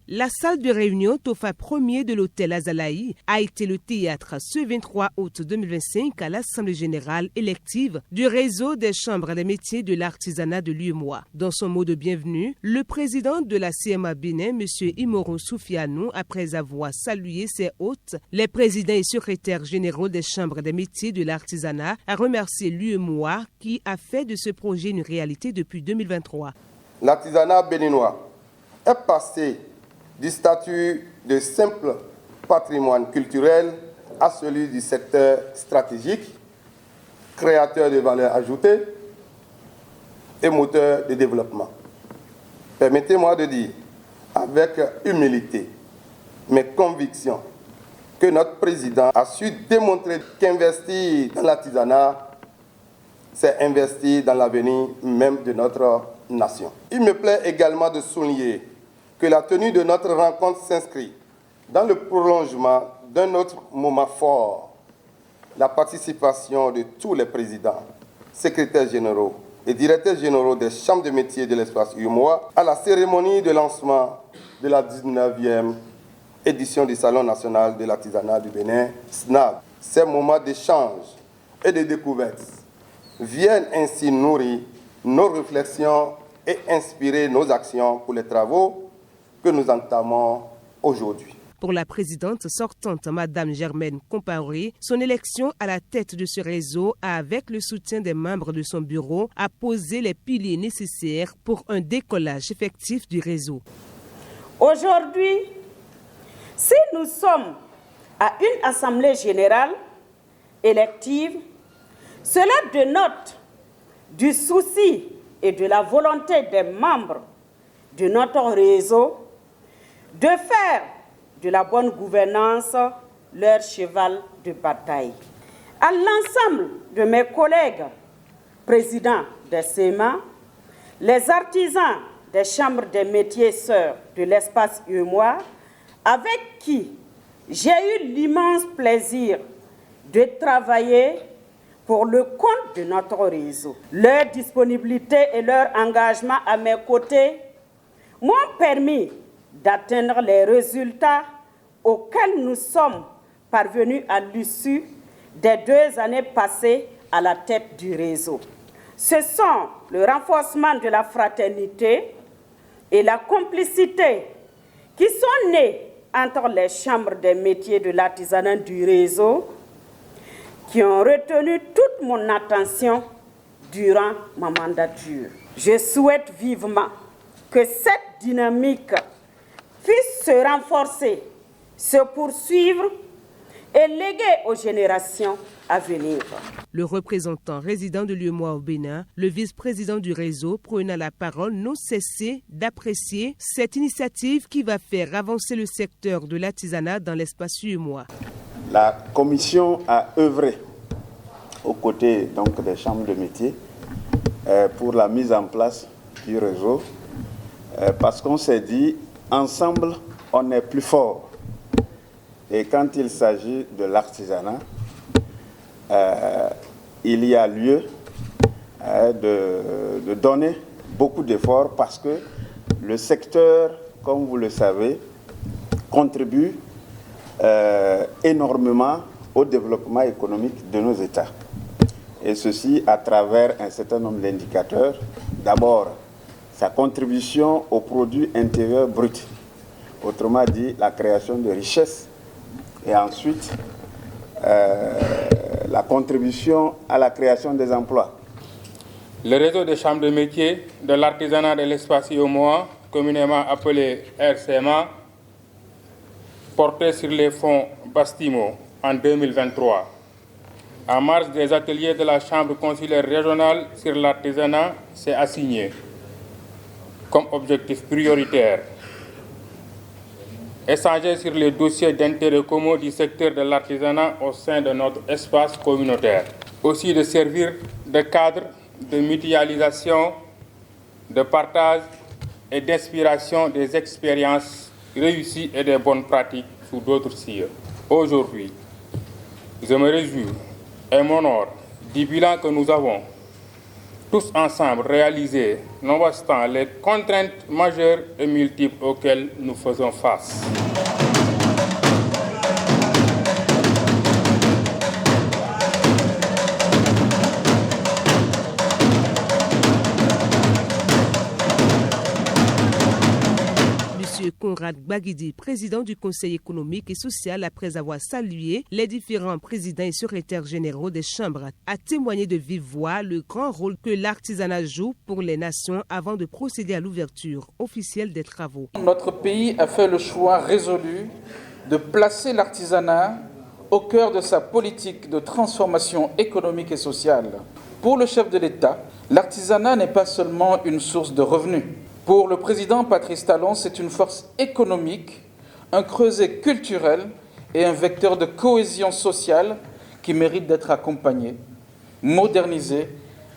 La salle de réunion Tofa 1er de l'hôtel Azalaï a été le théâtre ce 23 août 2025 à l'Assemblée générale élective du réseau des chambres des métiers de l'artisanat de l'UEMOA. Dans son mot de bienvenue, le président de la CMA Bénin, M. Imoro Soufianou, après avoir salué ses hôtes, les présidents et secrétaires généraux des chambres des métiers de l'artisanat, a remercié l'UEMOA qui a fait de ce projet une réalité depuis 2023. L'artisanat béninois est passé du statut de simple patrimoine culturel à celui du secteur stratégique, créateur de valeur ajoutée et moteur de développement. Permettez-moi de dire avec humilité, mes convictions, que notre président a su démontrer qu'investir dans l'artisanat, c'est investir dans l'avenir même de notre nation. Il me plaît également de souligner que la tenue de notre rencontre s'inscrit dans le prolongement d'un autre moment fort, la participation de tous les présidents, secrétaires généraux et directeurs généraux des chambres de métiers de l'espace UEMOA à la cérémonie de lancement de la 19e édition du Salon national de l'artisanat du Bénin, SNAB. Ces moments d'échange et de découverte viennent ainsi nourrir nos réflexions et inspirer nos actions pour les travaux que nous entamons aujourd'hui. Pour la présidente sortante, Mme Germaine Compaoré, son élection à la tête de ce réseau, avec le soutien des membres de son bureau, a posé les piliers nécessaires pour un décollage effectif du réseau. Aujourd'hui, si nous sommes à une assemblée générale élective, cela dénote du souci et de la volonté des membres de notre réseau de faire de la bonne gouvernance leur cheval de bataille. À l'ensemble de mes collègues présidents des CMA, les artisans des chambres des métiers sœurs de l'espace UEMOA, avec qui j'ai eu l'immense plaisir de travailler pour le compte de notre réseau. Leur disponibilité et leur engagement à mes côtés m'ont permis d'atteindre les résultats auxquels nous sommes parvenus à l'issue des 2 années passées à la tête du réseau. Ce sont le renforcement de la fraternité et la complicité qui sont nés entre les chambres des métiers de l'artisanat du réseau qui ont retenu toute mon attention durant ma mandature. Je souhaite vivement que cette dynamique puisse se renforcer, se poursuivre et léguer aux générations à venir. Le représentant résident de l'UEMOA au Bénin, le vice-président du réseau, prenant la parole, n'a cessé d'apprécier cette initiative qui va faire avancer le secteur de l'artisanat dans l'espace UEMOA. La commission a œuvré aux côtés donc, des chambres de métiers pour la mise en place du réseau parce qu'on s'est dit, ensemble, on est plus fort. Et quand il s'agit de l'artisanat, il y a lieu de donner beaucoup d'efforts parce que le secteur, comme vous le savez, contribue énormément au développement économique de nos États. Et ceci à travers un certain nombre d'indicateurs. D'abord, sa contribution au produit intérieur brut, autrement dit la création de richesses, et ensuite la contribution à la création des emplois. Le réseau des chambres de métiers de l'artisanat de l'espace UEMOA, communément appelé RCMA, porté sur les fonds Bastimo en 2023. En marge des ateliers de la Chambre consulaire régionale sur l'artisanat, s'est assigné comme objectif prioritaire échanger sur les dossiers d'intérêt commun du secteur de l'artisanat au sein de notre espace communautaire. Aussi de servir de cadre de mutualisation, de partage et d'inspiration des expériences réussies et des bonnes pratiques sous d'autres cieux. Aujourd'hui, je me réjouis et m'honore du bilan que nous avons tous ensemble réaliser, nonobstant les contraintes majeures et multiples auxquelles nous faisons face. Conrad Baguidi, président du Conseil économique et social, après avoir salué les différents présidents et secrétaires généraux des chambres, a témoigné de vive voix le grand rôle que l'artisanat joue pour les nations avant de procéder à l'ouverture officielle des travaux. Notre pays a fait le choix résolu de placer l'artisanat au cœur de sa politique de transformation économique et sociale. Pour le chef de l'État, l'artisanat n'est pas seulement une source de revenus. Pour le président Patrice Talon, c'est une force économique, un creuset culturel et un vecteur de cohésion sociale qui mérite d'être accompagné, modernisé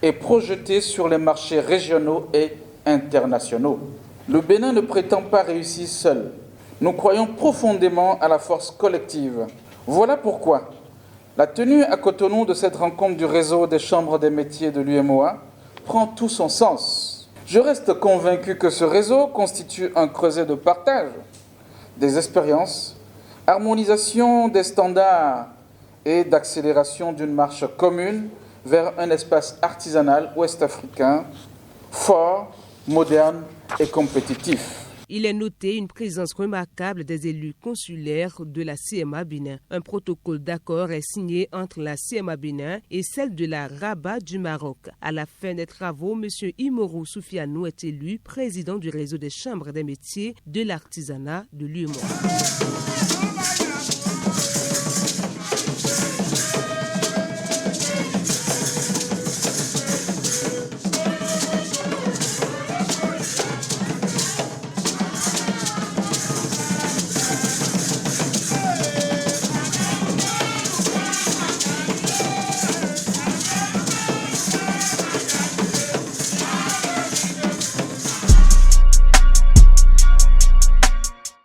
et projeté sur les marchés régionaux et internationaux. Le Bénin ne prétend pas réussir seul. Nous croyons profondément à la force collective. Voilà pourquoi la tenue à Cotonou de cette rencontre du réseau des chambres des métiers de l'UMOA prend tout son sens. Je reste convaincu que ce réseau constitue un creuset de partage des expériences, harmonisation des standards et d'accélération d'une marche commune vers un espace artisanal ouest-africain fort, moderne et compétitif. Il est noté une présence remarquable des élus consulaires de la CMA Bénin. Un protocole d'accord est signé entre la CMA Bénin et celle de la Rabat du Maroc. À la fin des travaux, M. Imoro Soufianou est élu président du réseau des chambres des métiers de l'artisanat de l'UMOA.